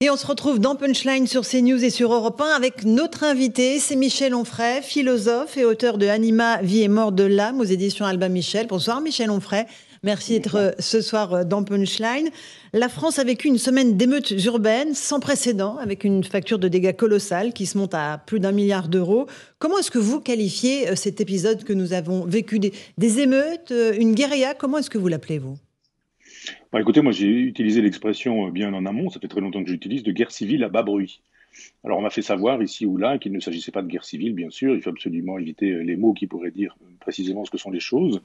Et on se retrouve dans Punchline sur CNews et sur Europe 1 avec notre invité, c'est Michel Onfray, philosophe et auteur de Anima, vie et mort de l'âme aux éditions Albin Michel. Bonsoir Michel Onfray, merci d'être ce soir dans Punchline. La France a vécu une semaine d'émeutes urbaines sans précédent avec une facture de dégâts colossale qui se monte à plus d'1 milliard d'euros. Comment est-ce que vous qualifiez cet épisode que nous avons vécu, des émeutes, une guérilla? Comment est-ce que vous l'appelez vous? Bah, écoutez, moi j'ai utilisé l'expression bien en amont, ça fait très longtemps que j'utilise, de guerre civile à bas bruit. Alors on m'a fait savoir ici ou là qu'il ne s'agissait pas de guerre civile, bien sûr, il faut absolument éviter les mots qui pourraient dire précisément ce que sont les choses.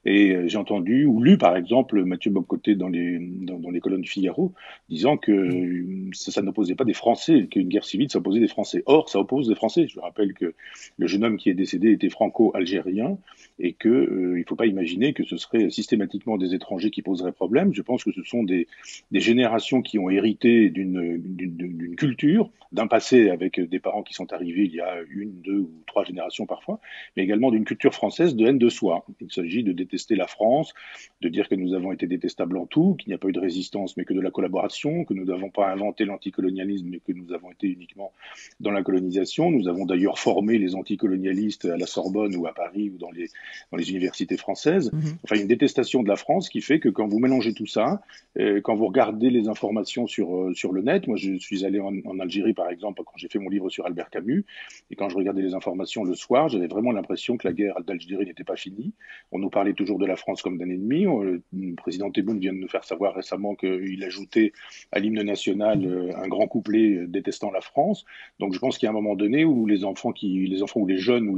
Et j'ai entendu ou lu par exemple Mathieu Bock-Côté dans les colonnes du Figaro disant que ça n'opposait pas des Français, qu'une guerre civile ça opposait des Français. Or, ça oppose des Français. Je rappelle que le jeune homme qui est décédé était franco-algérien et qu'il ne faut pas imaginer que ce serait systématiquement des étrangers qui poseraient problème. Je pense que ce sont des générations qui ont hérité d'une culture, d'un passé avec des parents qui sont arrivés il y a une, deux ou trois générations parfois, mais également d'une culture française de haine de soi. Il s'agit de détester la France, de dire que nous avons été détestables en tout, qu'il n'y a pas eu de résistance mais que de la collaboration, que nous n'avons pas inventé l'anticolonialisme mais que nous avons été uniquement dans la colonisation. Nous avons d'ailleurs formé les anticolonialistes à la Sorbonne ou à Paris ou dans les universités françaises. Enfin, une détestation de la France qui fait que quand vous mélangez tout ça, quand vous regardez les informations sur le net, moi je suis allé en Algérie par exemple quand j'ai fait mon livre sur Albert Camus, et quand je regardais les informations le soir, j'avais vraiment l'impression que la guerre d'Algérie n'était pas finie. On nous parlait toujours de la France comme d'un ennemi. Le président Tebboune vient de nous faire savoir récemment qu'il ajoutait à l'hymne national un grand couplet détestant la France. Donc je pense qu'il y a un moment donné où les enfants ou les jeunes ou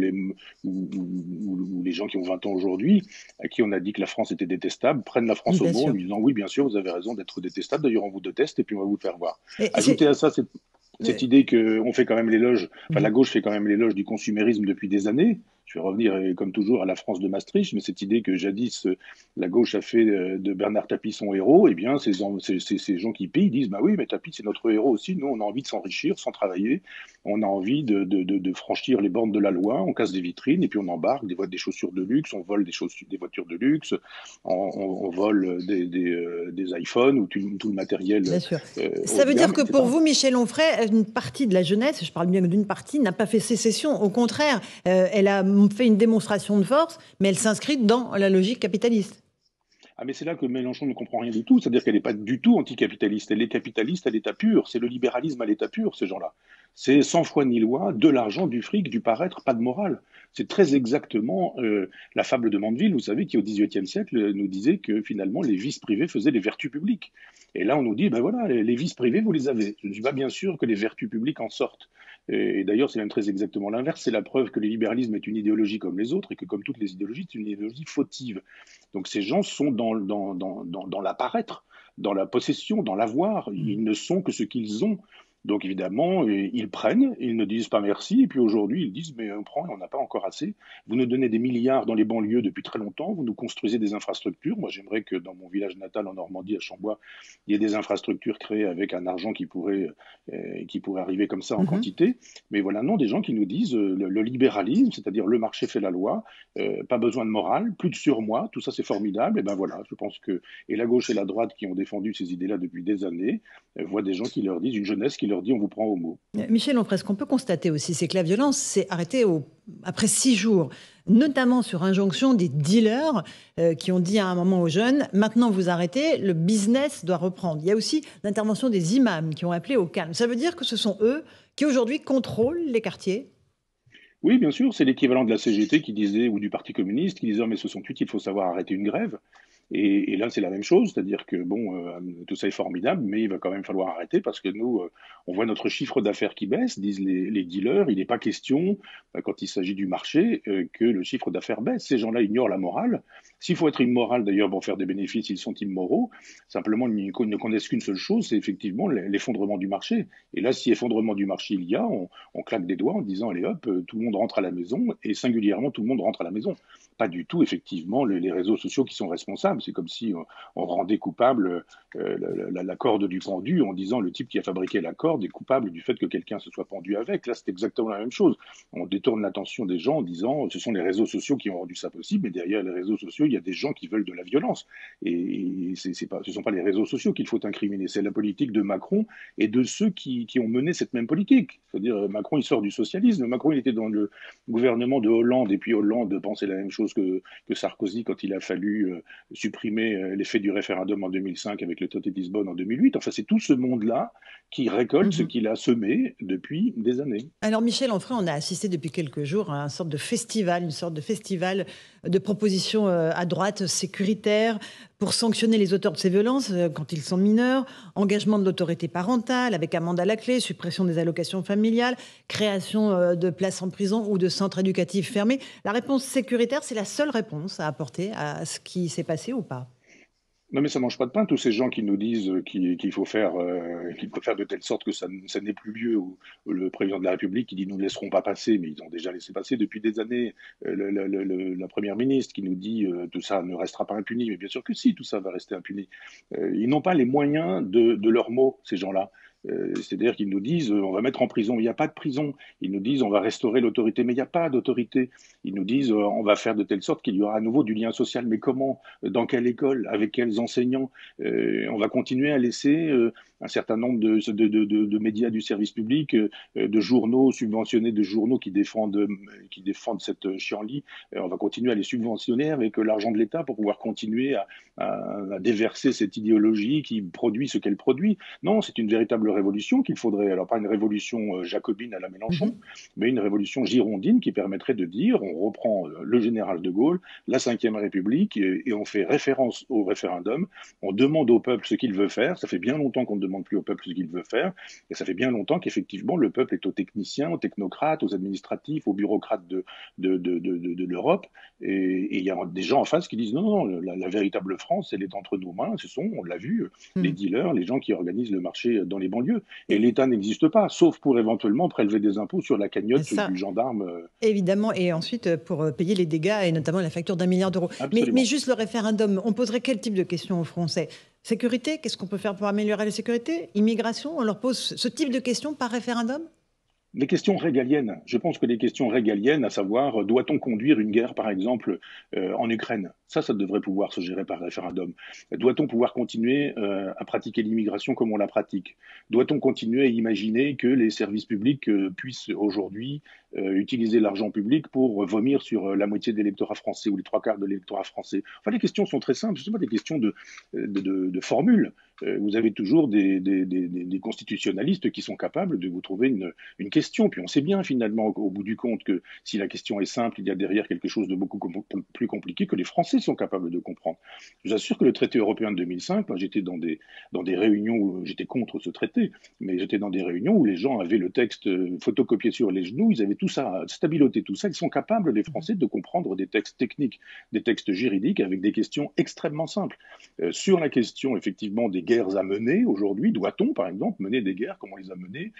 les gens qui ont 20 ans aujourd'hui, à qui on a dit que la France était détestable, prennent la France au Bien mot en sûr. lui disant oui, bien sûr, vous avez raison d'être détestable, d'ailleurs on vous déteste et puis on va vous le faire voir. Et Ajoutez à ça cette idée qu'on fait quand même l'éloge, enfin la Mhm. gauche fait quand même l'éloge du consumérisme depuis des années. Je vais revenir, comme toujours, à la France de Maastricht, mais cette idée que jadis la gauche a fait de Bernard Tapie son héros, eh bien, ces gens qui pillent disent bah oui, mais Tapie c'est notre héros aussi. Nous, on a envie de s'enrichir sans travailler, on a envie de franchir les bornes de la loi, on casse des vitrines et puis on embarque des chaussures de luxe, on vole des voitures de luxe, on vole des iPhones ou tout le matériel Bien sûr. haut Ça de veut dire gamme, que pour etc. vous, Michel Onfray, une partie de la jeunesse, je parle bien d'une partie, n'a pas fait sécession. Au contraire, elle a fait une démonstration de force, mais elle s'inscrit dans la logique capitaliste. Ah mais c'est là que Mélenchon ne comprend rien du tout, c'est-à-dire qu'elle n'est pas du tout anticapitaliste, elle est capitaliste à l'état pur, c'est le libéralisme à l'état pur, ces gens-là. C'est sans foi ni loi, de l'argent, du fric, du paraître, pas de morale. C'est très exactement la fable de Mandeville, vous savez, qui au XVIIIe siècle nous disait que finalement les vices privés faisaient les vertus publiques. Et là on nous dit, ben voilà, les vices privés, vous les avez. Je ne suis pas bien sûr que les vertus publiques en sortent. Et d'ailleurs, c'est même très exactement l'inverse. C'est la preuve que le libéralisme est une idéologie comme les autres et que, comme toutes les idéologies, c'est une idéologie fautive. Donc ces gens sont dans l'apparaître, dans la possession, dans l'avoir. Ils ne sont que ce qu'ils ont. Donc évidemment, ils prennent, ils ne disent pas merci, et puis aujourd'hui ils disent mais on prend et on n'a pas encore assez. Vous nous donnez des milliards dans les banlieues depuis très longtemps, vous nous construisez des infrastructures. Moi j'aimerais que dans mon village natal en Normandie, à Chambois, il y ait des infrastructures créées avec un argent qui pourrait arriver comme ça en Mhm. quantité. Mais voilà, non, des gens qui nous disent le libéralisme, c'est-à-dire le marché fait la loi, pas besoin de morale, plus de surmoi, tout ça c'est formidable. Et ben voilà, je pense que et la gauche et la droite qui ont défendu ces idées-là depuis des années voient des gens qui leur disent, une jeunesse qui leur dit on vous prend au mot. Michel Onfray, ce qu'on peut constater aussi, c'est que la violence s'est arrêtée après 6 jours, notamment sur injonction des dealers qui ont dit à un moment aux jeunes, maintenant vous arrêtez, le business doit reprendre. Il y a aussi l'intervention des imams qui ont appelé au calme. Ça veut dire que ce sont eux qui aujourd'hui contrôlent les quartiers? Oui, bien sûr, c'est l'équivalent de la CGT qui disait, ou du Parti communiste, qui disait en mai 68, il faut savoir arrêter une grève. Et là, c'est la même chose, c'est-à-dire que bon, tout ça est formidable, mais il va quand même falloir arrêter parce que nous, on voit notre chiffre d'affaires qui baisse, disent les dealers. Il n'est pas question, quand il s'agit du marché, que le chiffre d'affaires baisse. Ces gens-là ignorent la morale. S'il faut être immoral, d'ailleurs, pour faire des bénéfices, ils sont immoraux. Simplement, ils ne connaissent qu'une seule chose, c'est effectivement l'effondrement du marché. Et là, si effondrement du marché il y a, on claque des doigts en disant, allez hop, tout le monde rentre à la maison, et singulièrement, tout le monde rentre à la maison. pas du tout effectivement les réseaux sociaux qui sont responsables. C'est comme si on rendait coupable la corde du pendu en disant le type qui a fabriqué la corde est coupable du fait que quelqu'un se soit pendu avec. Là, c'est exactement la même chose. On détourne l'attention des gens en disant ce sont les réseaux sociaux qui ont rendu ça possible, mais derrière les réseaux sociaux, il y a des gens qui veulent de la violence. Et ce ne sont pas les réseaux sociaux qu'il faut incriminer, c'est la politique de Macron et de ceux qui ont mené cette même politique. C'est-à-dire, Macron, il sort du socialisme. Macron, il était dans le gouvernement de Hollande, et puis Hollande pensait la même chose que Sarkozy quand il a fallu supprimer l'effet du référendum en 2005 avec le traité de Lisbonne en 2008. Enfin, c'est tout ce monde-là qui récolte ce Mhm. qu'il a semé depuis des années. Alors Michel Onfray, on a assisté depuis quelques jours à une sorte de festival de propositions à droite sécuritaires pour sanctionner les auteurs de ces violences quand ils sont mineurs, engagement de l'autorité parentale avec amende à la clé, suppression des allocations familiales, création de places en prison ou de centres éducatifs fermés. La réponse sécuritaire, c'est la seule réponse à apporter à ce qui s'est passé ou pas? Non, mais ça mange pas de pain, tous ces gens qui nous disent qu'il faut faire de telle sorte que ça n'ait plus lieu, ou le président de la République qui dit nous ne laisserons pas passer, mais ils ont déjà laissé passer depuis des années, la première ministre qui nous dit tout ça ne restera pas impuni, mais bien sûr que si, tout ça va rester impuni. Ils n'ont pas les moyens de leurs mots, ces gens-là. C'est-à-dire qu'ils nous disent on va mettre en prison, il n'y a pas de prison. Ils nous disent on va restaurer l'autorité, mais il n'y a pas d'autorité. Ils nous disent on va faire de telle sorte qu'il y aura à nouveau du lien social, mais comment? Dans quelle école? Avec quels enseignants? On va continuer à laisser un certain nombre de médias du service public, de journaux subventionnés, de journaux qui défendent cette chienlit. On va continuer à les subventionner avec l'argent de l'État pour pouvoir continuer à déverser cette idéologie qui produit ce qu'elle produit. Non, c'est une véritable révolution qu'il faudrait. Alors, pas une révolution jacobine à la Mélenchon, Mhm. mais une révolution girondine qui permettrait de dire on reprend le général de Gaulle, la Ve République, et on fait référence au référendum. On demande au peuple ce qu'il veut faire. Ça fait bien longtemps qu'on ne demande plus au peuple ce qu'il veut faire. Et ça fait bien longtemps qu'effectivement, le peuple est aux techniciens, aux technocrates, aux administratifs, aux bureaucrates de l'Europe. Et il y a des gens en face qui disent non, non, la véritable France, elle est entre nos mains. Ce sont, on l'a vu, les Mhm. dealers, les gens qui organisent le marché dans les banlieues. Et l'État n'existe pas, sauf pour éventuellement prélever des impôts sur la Et cagnotte ça, du gendarme. évidemment, et ensuite pour payer les dégâts et notamment la facture d'1 milliard d'euros. Mais Absolument. juste le référendum, on poserait quel type de questions aux Français? Sécurité, qu'est-ce qu'on peut faire pour améliorer la sécurité? Immigration, on leur pose ce type de questions par référendum? Les questions régaliennes. Je pense que les questions régaliennes, à savoir, doit-on conduire une guerre, par exemple, en Ukraine? Ça devrait pouvoir se gérer par référendum. Doit-on pouvoir continuer à pratiquer l'immigration comme on la pratique? Doit-on continuer à imaginer que les services publics puissent aujourd'hui utiliser l'argent public pour vomir sur la moitié de l'électorat français ou les trois quarts de l'électorat français? Enfin, les questions sont très simples. Ce ne sont pas des questions de formules. Vous avez toujours des constitutionnalistes qui sont capables de vous trouver une question. Puis on sait bien finalement au bout du compte que si la question est simple, il y a derrière quelque chose de beaucoup plus compliqué que les Français sont capables de comprendre. Je vous assure que le traité européen de 2005, moi j'étais dans des réunions où j'étais contre ce traité, mais j'étais dans des réunions où les gens avaient le texte photocopié sur les genoux, ils avaient tout ça, stabiloté tout ça, ils sont capables, les Français, de comprendre des textes techniques, des textes juridiques avec des questions extrêmement simples. Sur la question effectivement des guerres à mener aujourd'hui, doit-on par exemple mener des guerres comme on les a menées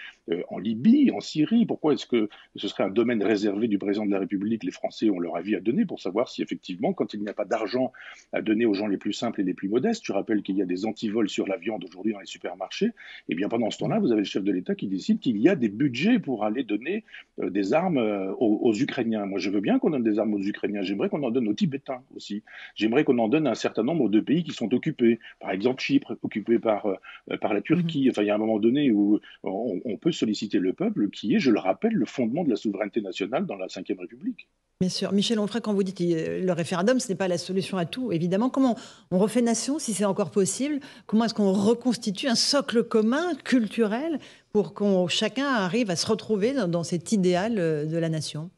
en Libye, en Syrie? Pourquoi est-ce que ce serait un domaine réservé du président de la République? Les Français ont leur avis à donner pour savoir si effectivement, quand il n'y a pas d'argent à donner aux gens les plus simples et les plus modestes, je rappelle qu'il y a des antivols sur la viande aujourd'hui dans les supermarchés, et bien pendant ce temps-là, vous avez le chef de l'État qui décide qu'il y a des budgets pour aller donner des armes aux Ukrainiens. Moi, je veux bien qu'on donne des armes aux Ukrainiens. J'aimerais qu'on en donne aux Tibétains aussi. J'aimerais qu'on en donne à un certain nombre de pays qui sont occupés. Par exemple, Chypre, occupé par la Mhm. Turquie. Enfin, il y a un moment donné où on peut solliciter le peuple, qui est, je le rappelle, le fondement de la souveraineté nationale dans la Ve République. Bien sûr. Michel Onfray, quand vous dites le référendum, ce n'est pas la solution à tout, évidemment. Comment on refait nation, si c'est encore possible? Comment est-ce qu'on reconstitue un socle commun culturel pour qu'on chacun arrive à se retrouver dans cet idéal de la nation?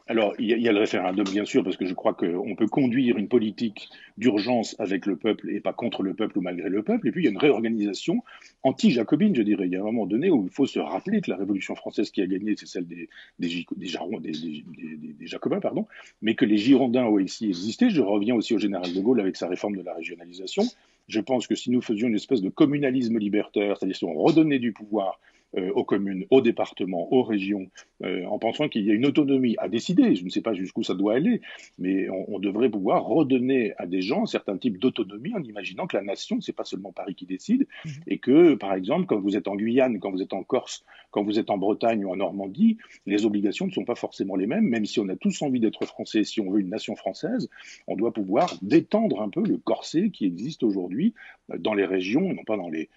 Alors, il y a le référendum, bien sûr, parce que je crois qu'on peut conduire une politique d'urgence avec le peuple et pas contre le peuple ou malgré le peuple. Et puis, il y a une réorganisation anti-jacobine, je dirais. Il y a un moment donné où il faut se rappeler que la Révolution française qui a gagné, c'est celle des Jacobins, pardon, mais que les Girondins ont aussi existé. Je reviens aussi au général de Gaulle avec sa réforme de la régionalisation. Je pense que si nous faisions une espèce de communalisme libertaire, c'est-à-dire si on redonnait du pouvoir aux communes, aux départements, aux régions, en pensant qu'il y a une autonomie à décider. Je ne sais pas jusqu'où ça doit aller, mais on devrait pouvoir redonner à des gens un certain type d'autonomie en imaginant que la nation, c'est pas seulement Paris qui décide, Mhm. et que, par exemple, quand vous êtes en Guyane, quand vous êtes en Corse, quand vous êtes en Bretagne ou en Normandie, les obligations ne sont pas forcément les mêmes, même si on a tous envie d'être français, si on veut une nation française, on doit pouvoir détendre un peu le corset qui existe aujourd'hui dans les régions, non pas dans les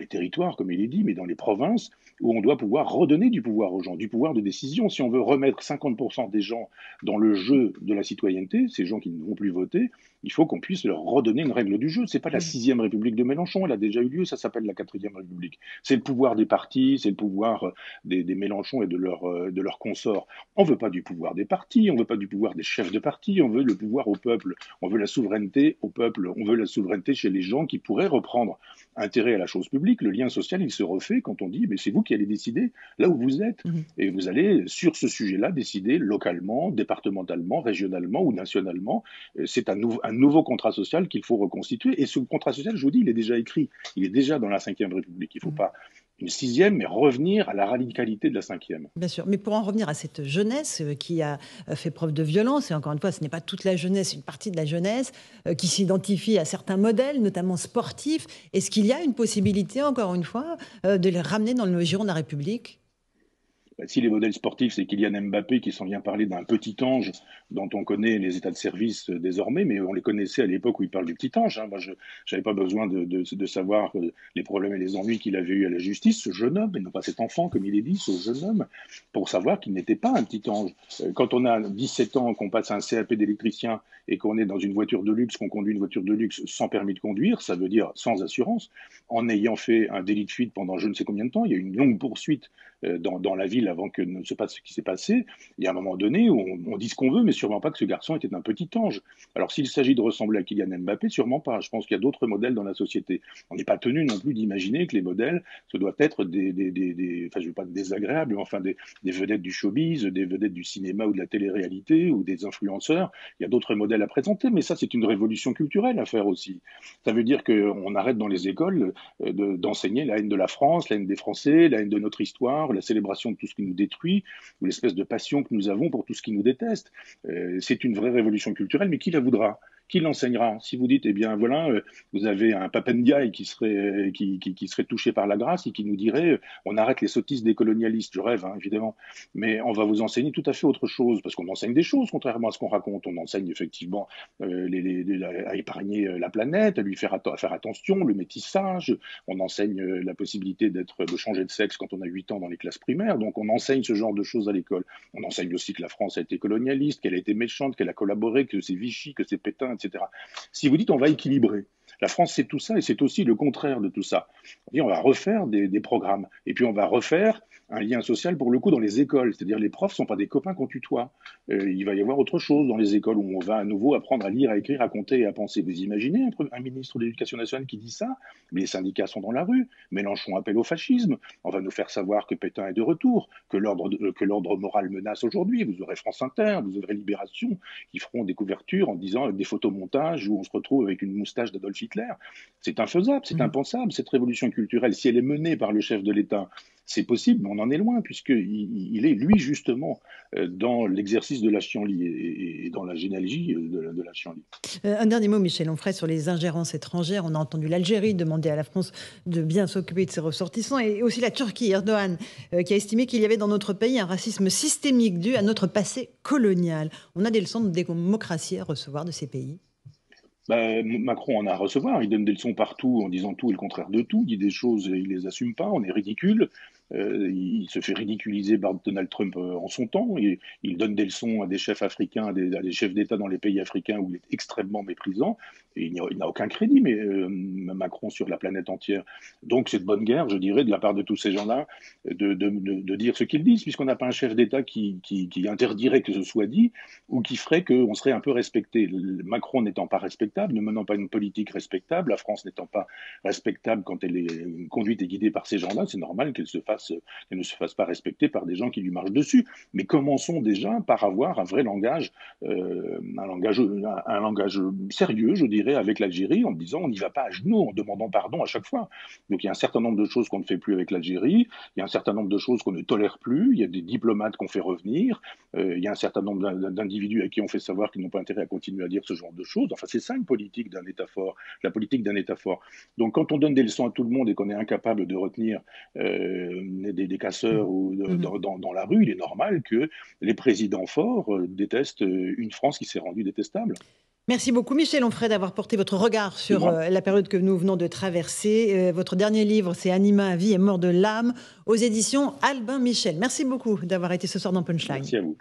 territoires, comme il est dit, mais dans les provinces, où on doit pouvoir redonner du pouvoir aux gens, du pouvoir de décision. Si on veut remettre 50% des gens dans le jeu de la citoyenneté, ces gens qui ne vont plus voter, il faut qu'on puisse leur redonner une règle du jeu. C'est pas la Mhm. sixième République de Mélenchon, elle a déjà eu lieu, ça s'appelle la quatrième République. C'est le pouvoir des partis, c'est le pouvoir des Mélenchon et de leurs consorts. On veut pas du pouvoir des partis, on veut pas du pouvoir des chefs de parti, on veut le pouvoir au peuple, on veut la souveraineté au peuple, on veut la souveraineté chez les gens qui pourraient reprendre intérêt à la chose publique. Le lien social, il se refait quand on dit, mais c'est vous qui allez décider là où vous êtes. Mhm. Et vous allez, sur ce sujet-là, décider localement, départementalement, régionalement ou nationalement. C'est un nouveau contrat social qu'il faut reconstituer. Et ce contrat social, je vous dis, il est déjà écrit. Il est déjà dans la Ve République. Il ne faut Mhm. pas une sixième, mais revenir à la radicalité de la cinquième. Bien sûr, mais pour en revenir à cette jeunesse qui a fait preuve de violence, et encore une fois, ce n'est pas toute la jeunesse, une partie de la jeunesse qui s'identifie à certains modèles, notamment sportifs, est-ce qu'il y a une possibilité, encore une fois, de les ramener dans le giron de la République? Si les modèles sportifs, c'est Kylian Mbappé qui s'en vient parler d'un petit ange dont on connaît les états de service désormais, mais on les connaissait à l'époque où il parle du petit ange. Hein. Moi, je n'avais pas besoin de savoir les problèmes et les ennuis qu'il avait eu à la justice, ce jeune homme, et non pas cet enfant, comme il est dit, ce jeune homme, pour savoir qu'il n'était pas un petit ange. Quand on a 17 ans, qu'on passe un CAP d'électricien et qu'on est dans une voiture de luxe, qu'on conduit une voiture de luxe sans permis de conduire, ça veut dire sans assurance, en ayant fait un délit de fuite pendant je ne sais combien de temps, il y a eu une longue poursuite dans la ville avant que ne se passe ce qui s'est passé. Il y a un moment donné où on dit ce qu'on veut, mais sûrement pas que ce garçon était un petit ange. Alors s'il s'agit de ressembler à Kylian Mbappé, sûrement pas. Je pense qu'il y a d'autres modèles dans la société. On n'est pas tenu non plus d'imaginer que les modèles, ce doivent être enfin je ne veux pas désagréables, mais enfin des vedettes du showbiz, des vedettes du cinéma ou de la télé-réalité ou des influenceurs. Il y a d'autres modèles à présenter, mais ça c'est une révolution culturelle à faire aussi. Ça veut dire qu'on arrête dans les écoles d'enseigner la haine de la France, la haine des Français, la haine de notre histoire, la célébration de tout ce qui nous détruit, ou l'espèce de passion que nous avons pour tout ce qui nous déteste. C'est une vraie révolution culturelle, mais qui la voudra? Qui l'enseignera? Si vous dites, eh bien voilà, vous avez un Papendiaï qui serait touché par la grâce et qui nous dirait, on arrête les sottises des colonialistes, je rêve, hein, évidemment, mais on va vous enseigner tout à fait autre chose, parce qu'on enseigne des choses, contrairement à ce qu'on raconte. On enseigne effectivement à épargner la planète, à lui à faire attention, le métissage, on enseigne la possibilité de changer de sexe quand on a 8 ans dans les classes primaires, donc on enseigne ce genre de choses à l'école. On enseigne aussi que la France a été colonialiste, qu'elle a été méchante, qu'elle a collaboré, que c'est Vichy, que c'est Pétain, etc. Si vous dites on va équilibrer, la France c'est tout ça et c'est aussi le contraire de tout ça. On va refaire des programmes et puis on va refaire un lien social pour le coup dans les écoles, c'est-à-dire les profs ne sont pas des copains qu'on tutoie. Il va y avoir autre chose dans les écoles où on va à nouveau apprendre à lire, à écrire, à compter et à penser. Vous imaginez un ministre de l'Éducation nationale qui dit ça? Mais les syndicats sont dans la rue, Mélenchon appelle au fascisme, on va nous faire savoir que Pétain est de retour, que l'ordre moral menace aujourd'hui. Vous aurez France Inter, vous aurez Libération qui feront des couvertures en disant avec des photomontages où on se retrouve avec une moustache d'Adolf Hitler. C'est infaisable, c'est Mhm. impensable. Cette révolution culturelle, si elle est menée par le chef de l'État, c'est possible, mais on en est loin, puisqu'il est, lui, justement, dans l'exercice de la chienlit et dans la généalogie de la chienlit. Un dernier mot, Michel Onfray, sur les ingérences étrangères. On a entendu l'Algérie demander à la France de bien s'occuper de ses ressortissants, et aussi la Turquie, Erdogan, qui a estimé qu'il y avait dans notre pays un racisme systémique dû à notre passé colonial. On a des leçons de démocratie à recevoir de ces pays. Macron en a à recevoir, il donne des leçons partout en disant tout et le contraire de tout, il dit des choses et il les assume pas, on est ridicule. Il se fait ridiculiser par Donald Trump en son temps. Il donne des leçons à des chefs africains, à des chefs d'État dans les pays africains où il est extrêmement méprisant. Et il n'a aucun crédit, mais Macron sur la planète entière. Donc c'est de bonne guerre, je dirais, de la part de tous ces gens-là, de dire ce qu'ils disent, puisqu'on n'a pas un chef d'État qui interdirait que ce soit dit ou qui ferait qu'on serait un peu respecté. Macron n'étant pas respectable, ne menant pas une politique respectable, la France n'étant pas respectable quand elle est conduite et guidée par ces gens-là, c'est normal qu'elle se fasse ne se fasse pas respecter par des gens qui lui marchent dessus. Mais commençons déjà par avoir un vrai langage, un langage sérieux, je dirais, avec l'Algérie, en disant on n'y va pas à genoux, en demandant pardon à chaque fois. Donc il y a un certain nombre de choses qu'on ne fait plus avec l'Algérie, il y a un certain nombre de choses qu'on ne tolère plus, il y a des diplomates qu'on fait revenir, il y a un certain nombre d'individus à qui on fait savoir qu'ils n'ont pas intérêt à continuer à dire ce genre de choses. Enfin, c'est ça une politique d'un État fort, la politique d'un État fort. Donc quand on donne des leçons à tout le monde et qu'on est incapable de retenir des casseurs ou dans la rue, il est normal que les présidents forts détestent une France qui s'est rendue détestable. Merci beaucoup Michel Onfray d'avoir porté votre regard C'est sur moi. la période que nous venons de traverser. Votre dernier livre, c'est Anima, vie et mort de l'âme, aux éditions Albin Michel. Merci beaucoup d'avoir été ce soir dans Punchline. Merci à vous.